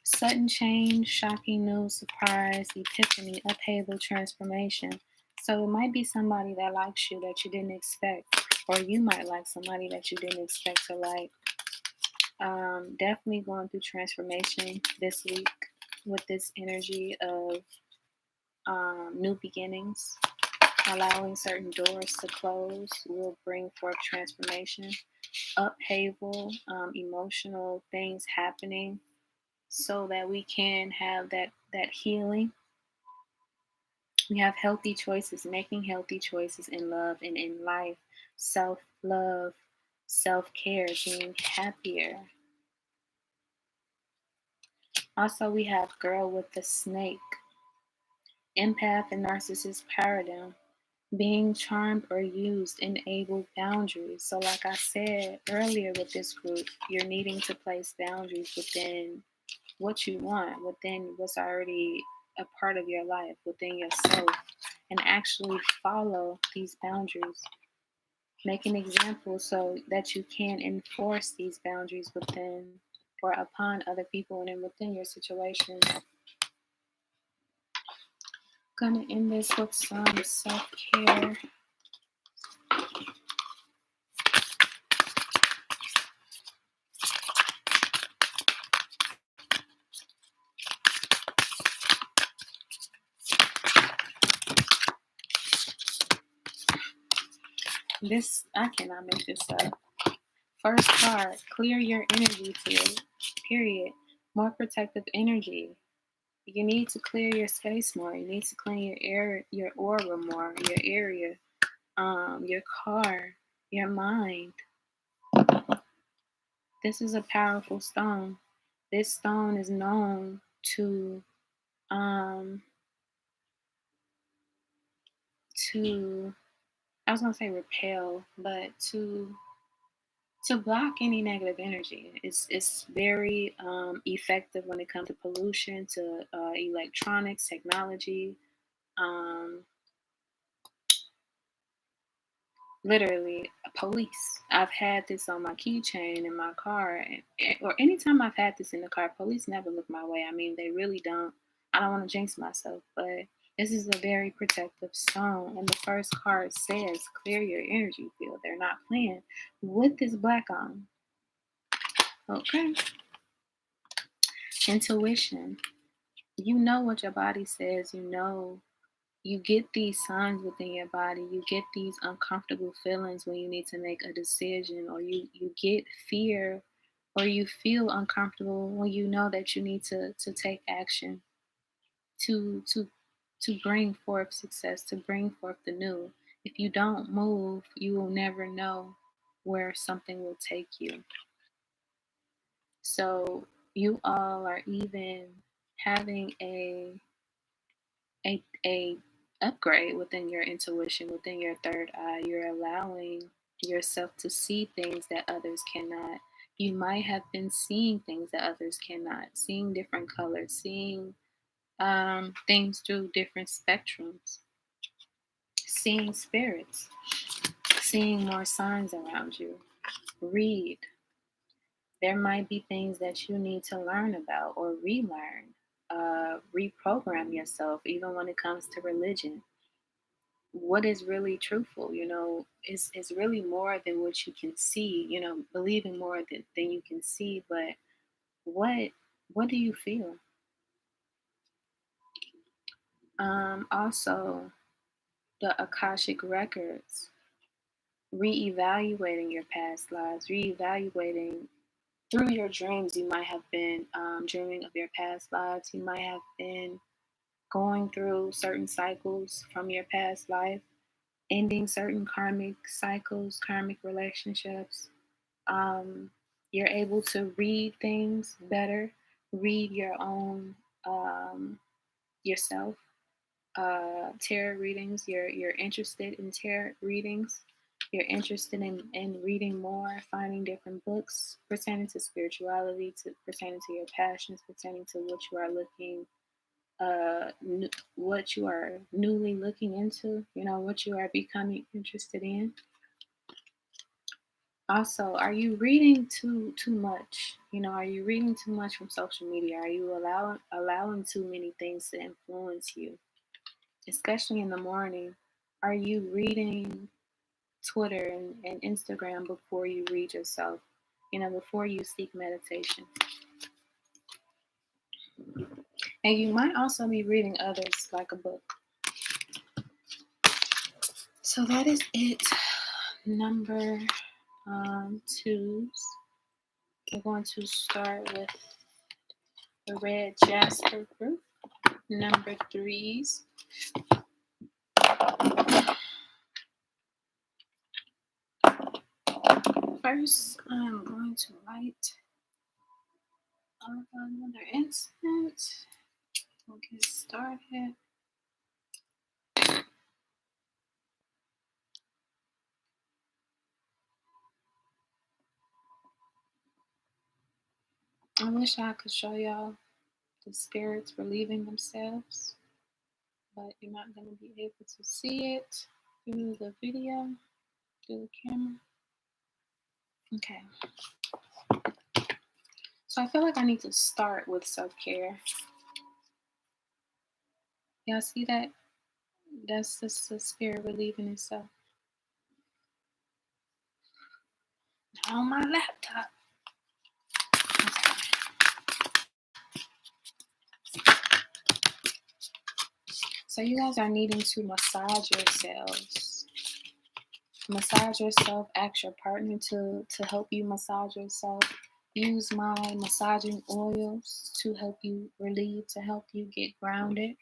Sudden change, shocking news, surprise, epiphany, upheaval, transformation. So it might be somebody that likes you that you didn't expect, or you might like somebody that you didn't expect to like. Definitely going through transformation this week with this energy of new beginnings. Allowing certain doors to close will bring forth transformation, upheaval, emotional things happening, so that we can have that healing. We have healthy choices, making healthy choices in love and in life, self-love, self-care, being happier. Also, we have girl with the snake, empath and narcissist paradigm. Being charmed or used enable boundaries. So, like I said earlier with this group, you're needing to place boundaries within what you want, within what's already a part of your life, within yourself, and actually follow these boundaries. Make an example so that you can enforce these boundaries within or upon other people and within your situation. Gonna end this with some self-care. This, I cannot make this up. First card, clear your energy field. Period. More protective energy. You need to clear your space more. You need to clean your air, your aura more, your area, your car, your mind. This is a powerful stone. This stone is known to to I was gonna say repel, but to block any negative energy. It's very effective when it comes to pollution, to electronics, technology. Um, Literally, police. I've had this on my keychain in my car, or anytime I've had this in the car, police never look my way. I mean, they really don't. I don't want to jinx myself, but this is a very protective stone. And the first card says, clear your energy field. They're not playing with this black on. Okay. Intuition. You know what your body says. You get these signs within your body. You get these uncomfortable feelings when you need to make a decision, or you get fear, or you feel uncomfortable when you know that you need to take action to bring forth success, to bring forth the new. If you don't move, you will never know where something will take you. So you all are even having a upgrade within your intuition, within your third eye. You're allowing yourself to see things that others cannot. You might have been seeing things that others cannot, seeing different colors, seeing things through different spectrums, seeing spirits, seeing more signs around you. Read. There might be things that you need to learn about or relearn, reprogram yourself, even when it comes to religion. What is really truthful, is really more than what you can see, believing more than you can see. But what what do you feel? Also, the Akashic records, reevaluating your past lives, reevaluating through your dreams. You might have been dreaming of your past lives. You might have been going through certain cycles from your past life, ending certain karmic cycles, karmic relationships. Um, you're able to read things better, read your own yourself. Tarot readings. You're interested in tarot readings. You're interested in reading more, finding different books pertaining to spirituality, to pertaining to your passions, pertaining to what you are looking, what you are newly looking into. What you are becoming interested in. Also, are you reading too much? Are you reading too much from social media? Are you allowing too many things to influence you, especially in the morning? Are you reading Twitter and Instagram before you read yourself? Before you seek meditation. And you might also be reading others like a book. So that is it. Number twos. We're going to start with the red Jasper group. Number threes. First, I'm going to light another incense. We'll get started. I wish I could show y'all the spirits relieving themselves, but you're not going to be able to see it through the video, through the camera. Okay. So I feel like I need to start with self-care. Y'all see that? That's just the spirit relieving itself. Not on my laptop. Okay. So you guys are needing to massage yourselves. Massage yourself. Ask your partner to help you massage yourself. Use my massaging oils to help you relieve, to help you get grounded.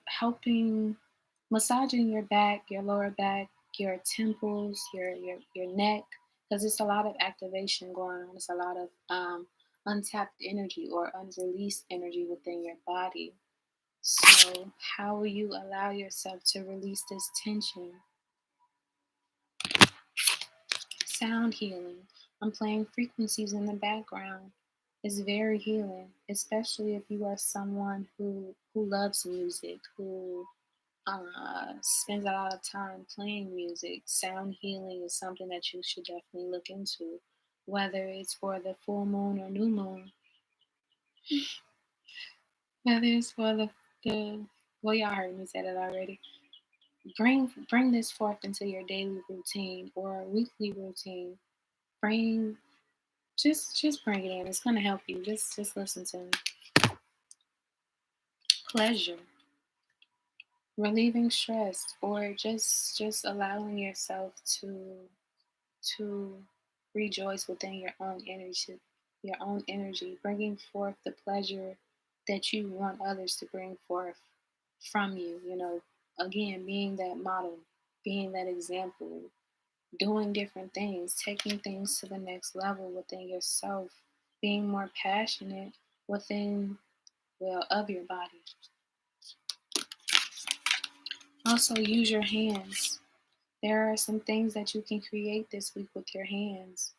Helping massaging your back, your lower back, your temples, your neck, because it's a lot of activation going on. It's a lot of untapped energy or unreleased energy within your body. So how will you allow yourself to release this tension? Sound healing. I'm playing frequencies in the background. It's very healing, especially if you are someone who loves music, who spends a lot of time playing music, sound healing is something that you should definitely look into, whether it's for the full moon or new moon, whether it's for the well, y'all heard me say that already. Bring this forth into your daily routine or weekly routine. Bring just bring it in. It's gonna help you. Just listen to me. Pleasure, relieving stress, or just allowing yourself to rejoice within your own energy, bringing forth the pleasure that you want others to bring forth from you. Again, being that model, being that example, doing different things, taking things to the next level within yourself, being more passionate within, well, of your body. Also, use your hands. There are some things that you can create this week with your hands.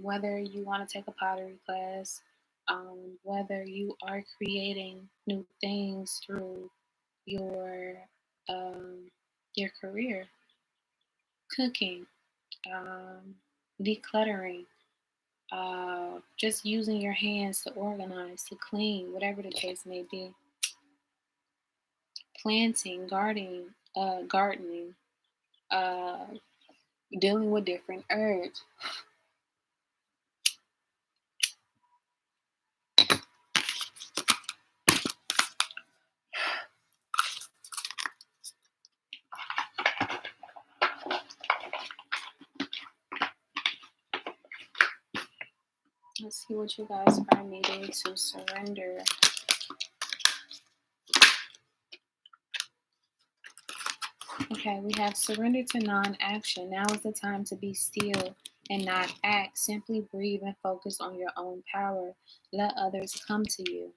Whether you want to take a pottery class, whether you are creating new things through your your career, cooking, decluttering, just using your hands to organize, to clean, whatever the case may be. Planting, gardening, uh, dealing with different herbs. Let's see what you guys are needing to surrender. Okay, we have surrender to non-action. Now is the time to be still and not act. Simply breathe and focus on your own power. Let others come to you.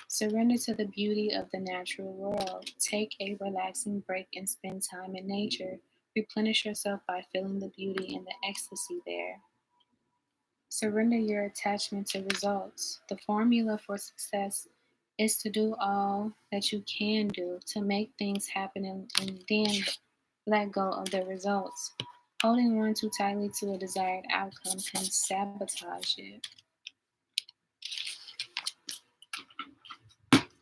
Surrender to the beauty of the natural world. Take a relaxing break and spend time in nature. Replenish yourself by feeling the beauty and the ecstasy there. Surrender your attachment to results. The formula for success is to do all that you can do to make things happen and then let go of the results. Holding on too tightly to a desired outcome can sabotage it.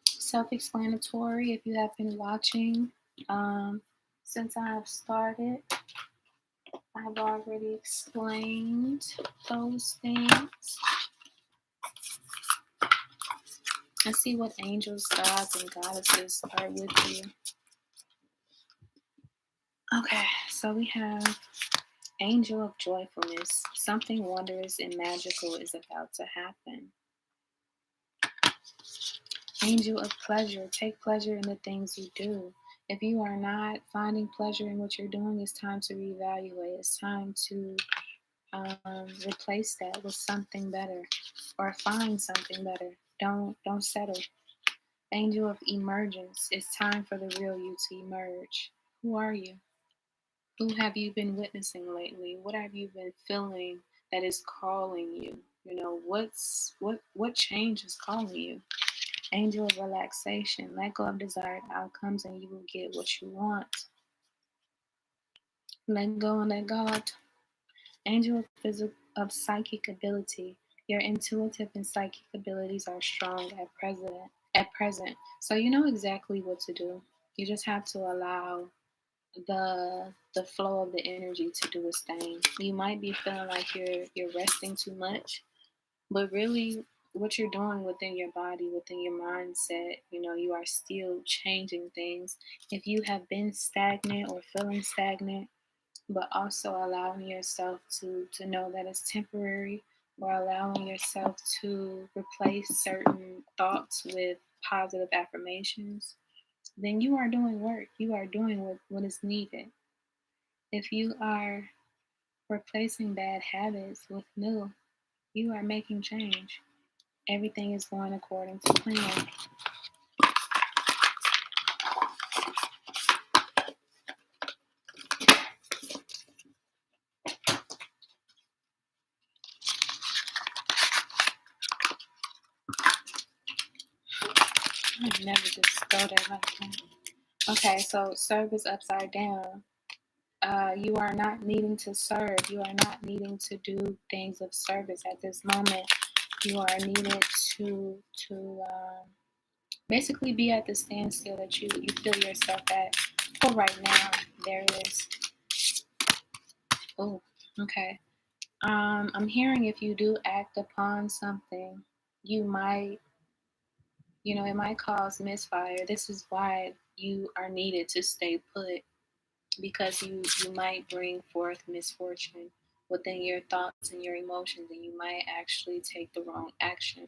Self-explanatory if you have been watching. Since I have started, I have already explained those things. Let's see what angels, gods, and goddesses are with you. Okay, so we have Angel of Joyfulness. Something wondrous and magical is about to happen. Angel of Pleasure. Take pleasure in the things you do. If you are not finding pleasure in what you're doing, it's time to reevaluate. It's time to replace that with something better or find something better. Don't settle. Angel of Emergence. It's time for the real you to emerge. Who are you? Who have you been witnessing lately? What have you been feeling that is calling you? What change is calling you? Angel of Relaxation. Let go of desired outcomes and you will get what you want. Let go and let God. Angel of Psychic Ability. Your intuitive and psychic abilities are strong at present. So you know exactly what to do. You just have to allow the flow of the energy to do its thing. You might be feeling like you're resting too much, but really what you're doing within your body, within your mindset, you are still changing things. If you have been stagnant or feeling stagnant, but also allowing yourself to know that it's temporary, or allowing yourself to replace certain thoughts with positive affirmations, then you are doing work. You are doing what is needed. If you are replacing bad habits with new, you are making change. Everything is going according to plan. I never just go there like that. Okay, so service upside down. You are not needing to serve. You are not needing to do things of service at this moment. You are needed to basically be at the standstill that you feel yourself at for right now. There it is. Oh, okay. I'm hearing if you do act upon something, you might, it might cause misfire. This is why you are needed to stay put, because you might bring forth misfortune within your thoughts and your emotions, and you might actually take the wrong action.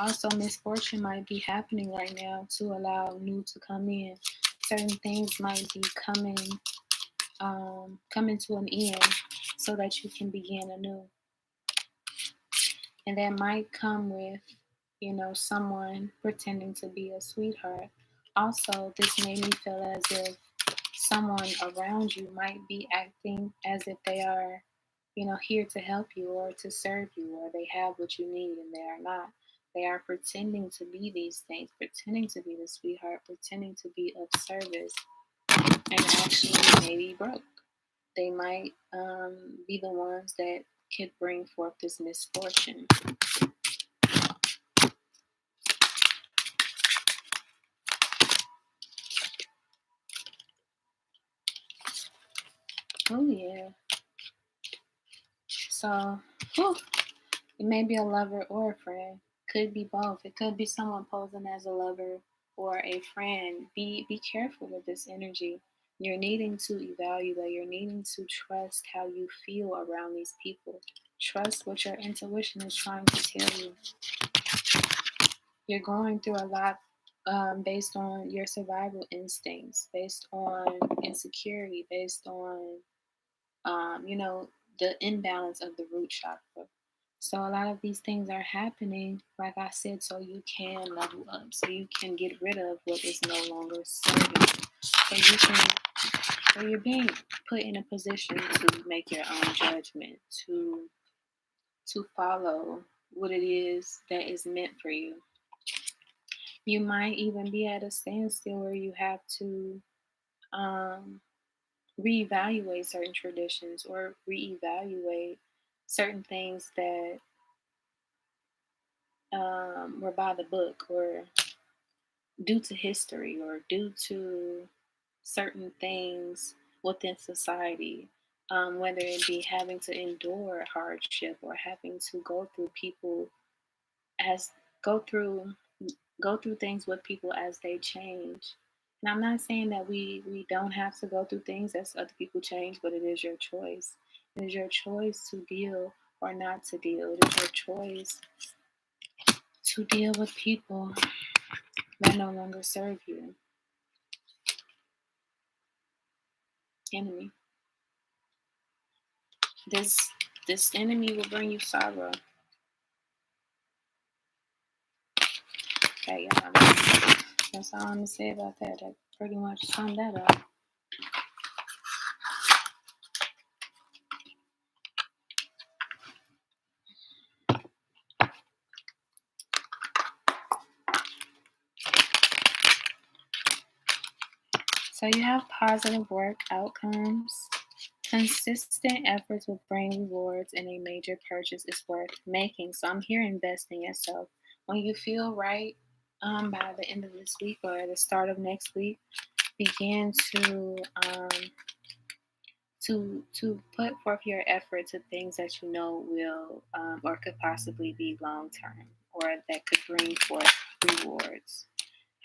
Also, misfortune might be happening right now to allow new to come in. Certain things might be coming to an end so that you can begin anew. And that might come with, someone pretending to be a sweetheart. Also, this made me feel as if someone around you might be acting as if they are, here to help you or to serve you, or they have what you need and they are not. They are pretending to be these things, pretending to be the sweetheart, pretending to be of service, and actually maybe broke. They might be the ones that could bring forth this misfortune. Oh, yeah. So, whew, it may be a lover or a friend. Could be both. It could be someone posing as a lover or a friend. Be careful with this energy. You're needing to evaluate. You're needing to trust how you feel around these people. Trust what your intuition is trying to tell you. You're going through a lot based on your survival instincts, based on insecurity, based on the imbalance of the root chakra. So a lot of these things are happening, like I said, so you can level up, so you can get rid of what is no longer serving. So you're being put in a position to make your own judgment, to follow what it is that is meant for you. You might even be at a standstill where you have to um, reevaluate certain traditions or reevaluate certain things that were by the book, or due to history, or due to certain things within society, whether it be having to endure hardship or having to as go through go through things with people as they change. And I'm not saying that we don't have to go through things as other people change, but it is your choice. It is your choice to deal or not to deal. It is your choice to deal with people that no longer serve you. Enemy. This enemy will bring you sorrow. Okay, y'all. That's all I'm gonna say about that. I pretty much summed that up. So you have positive work outcomes. Consistent efforts will bring rewards, and a major purchase is worth making. So I'm here investing in yourself. When you feel right, by the end of this week or at the start of next week, begin to put forth your effort to things that you know will or could possibly be long term, or that could bring forth rewards.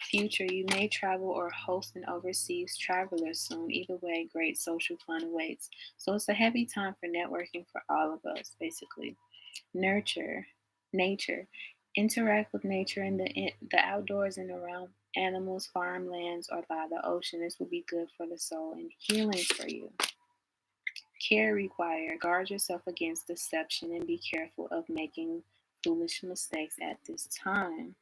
Future, you may travel or host an overseas traveler soon. Either way, great social fun awaits. So it's a heavy time for networking for all of us, basically. Nurture, nature. Interact with nature in the outdoors and around animals, farmlands, or by the ocean. This will be good for the soul and healing for you. Care required. Guard yourself against deception and be careful of making foolish mistakes at this time.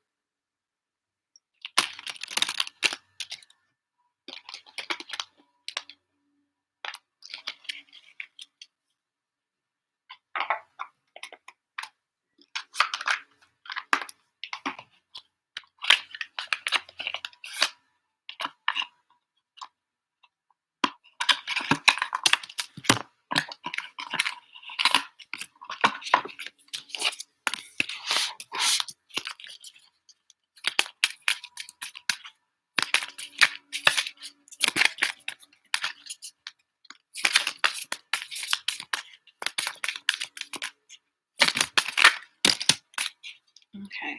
Okay.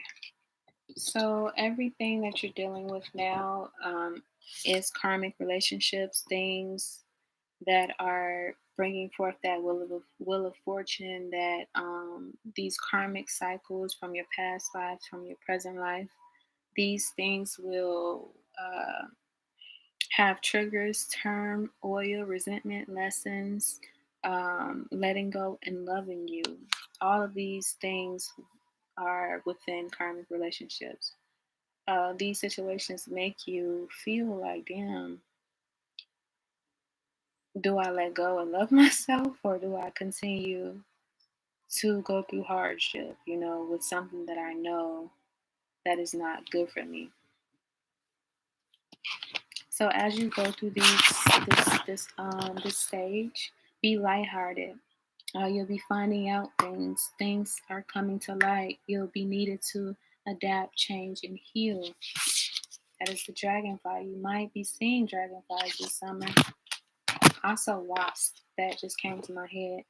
So everything that you're dealing with now is karmic relationships, things that are bringing forth that will of fortune, that these karmic cycles from your past life, from your present life, these things will have triggers, turmoil, resentment, lessons, letting go, and loving you. All of these things are within karmic relationships. These situations make you feel like, damn, do I let go and love myself, or do I continue to go through hardship, with something that I know that is not good for me? So as you go through this stage, be lighthearted. You'll be finding out things. Things are coming to light. You'll be needed to adapt, change, and heal. That is the dragonfly. You might be seeing dragonflies this summer. Also, wasp. That just came to my head.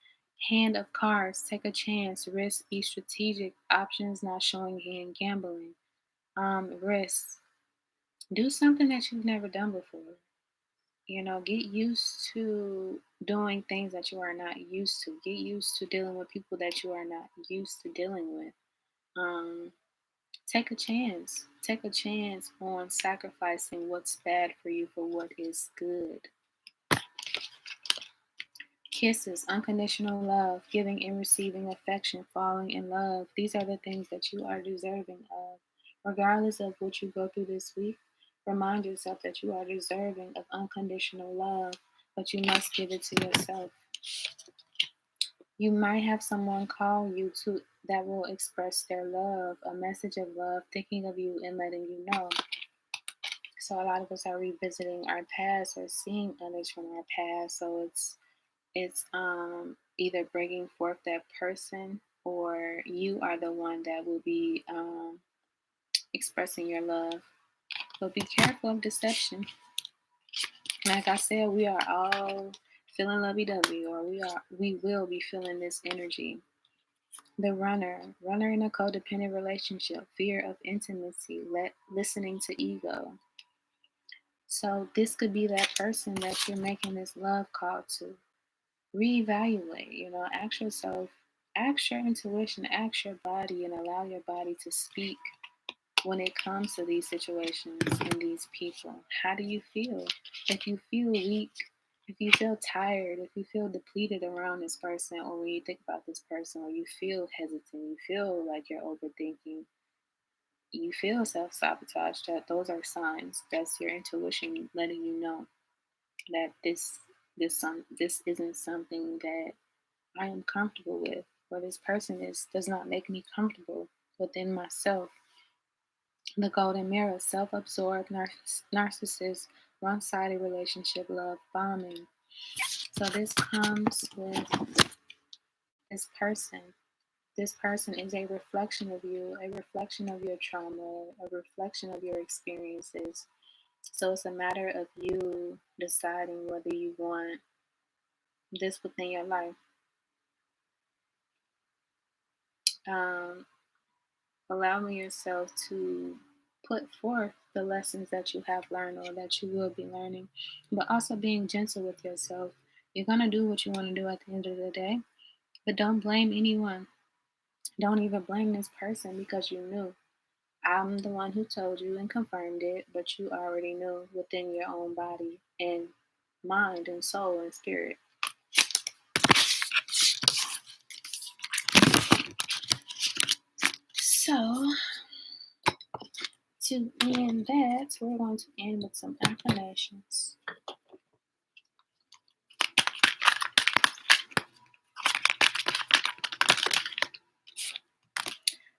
Hand of cards. Take a chance. Risk. Be strategic. Options not showing hand. Gambling. Risk. Do something that you've never done before. Get used to doing things that you are not used to. Get used to dealing with people that you are not used to dealing with. Um, Take a chance. Take a chance on sacrificing what's bad for you for what is good. Kisses, unconditional love, giving and receiving affection, falling in love. These are the things that you are deserving of. Regardless of what you go through this week, remind yourself that you are deserving of unconditional love, but you must give it to yourself. You might have someone call you to that will express their love, a message of love, thinking of you and letting you know. So a lot of us are revisiting our past or seeing others from our past. So it's either bringing forth that person, or you are the one that will be expressing your love. But be careful of deception. Like I said, we are all feeling lovey-dovey, or we will be feeling this energy. The runner in a codependent relationship, fear of intimacy, listening to ego. So this could be that person that you're making this love call to. Reevaluate, ask yourself, ask your intuition, ask your body, and allow your body to speak when it comes to these situations and these people. How do you feel? If you feel weak, if you feel tired, if you feel depleted around this person, or when you think about this person, or you feel hesitant, you feel like you're overthinking, you feel self-sabotage, that those are signs. That's your intuition letting you know that this isn't something that I am comfortable with, or this person does not make me comfortable within myself. The golden mirror, self-absorbed narcissist, one-sided relationship, love bombing. So this comes with this person. This person is a reflection of you, a reflection of your trauma, a reflection of your experiences. So it's a matter of you deciding whether you want this within your life. Um, Allowing yourself to put forth the lessons that you have learned or that you will be learning, but also being gentle with yourself. You're going to do what you want to do at the end of the day, but don't blame anyone. Don't even blame this person because you knew. I'm the one who told you and confirmed it, but you already knew within your own body and mind and soul and spirit. So, to end that, we're going to end with some affirmations.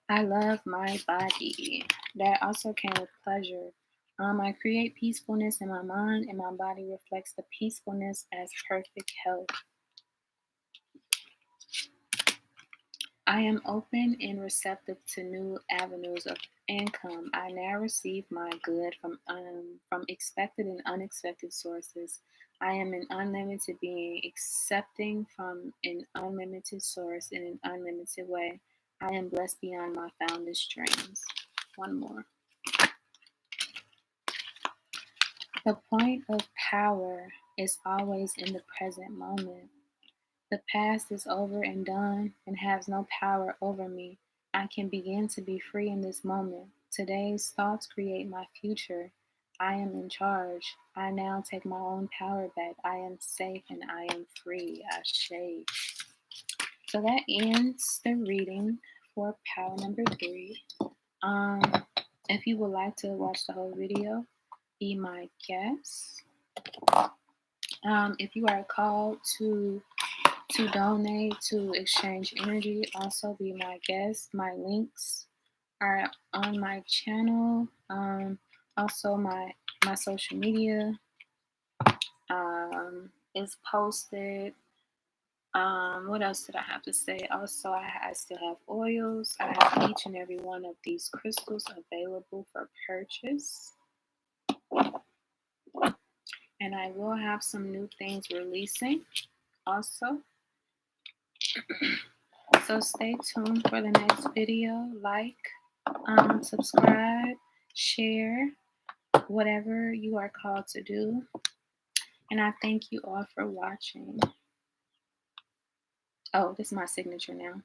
I love my body. That also came with pleasure. I create peacefulness in my mind, and my body reflects the peacefulness as perfect health. I am open and receptive to new avenues of income. I now receive my good from expected and unexpected sources. I am an unlimited being, accepting from an unlimited source in an unlimited way. I am blessed beyond my fondest dreams. One more. The point of power is always in the present moment. The past is over and done and has no power over me. I can begin to be free in this moment. Today's thoughts create my future. I am in charge. I now take my own power back. I am safe and I am free. Ashe. So that ends the reading for power number 3. If you would like to watch the whole video, be my guest. If you are called to donate, to exchange energy, also be my guest. My links are on my channel. Also my social media is posted. What else did I have to say? Also, I still have oils. I have each and every one of these crystals available for purchase. And I will have some new things releasing also. So stay tuned for the next video. Like, subscribe, share, whatever you are called to do. And I thank you all for watching. Oh, this is my signature now.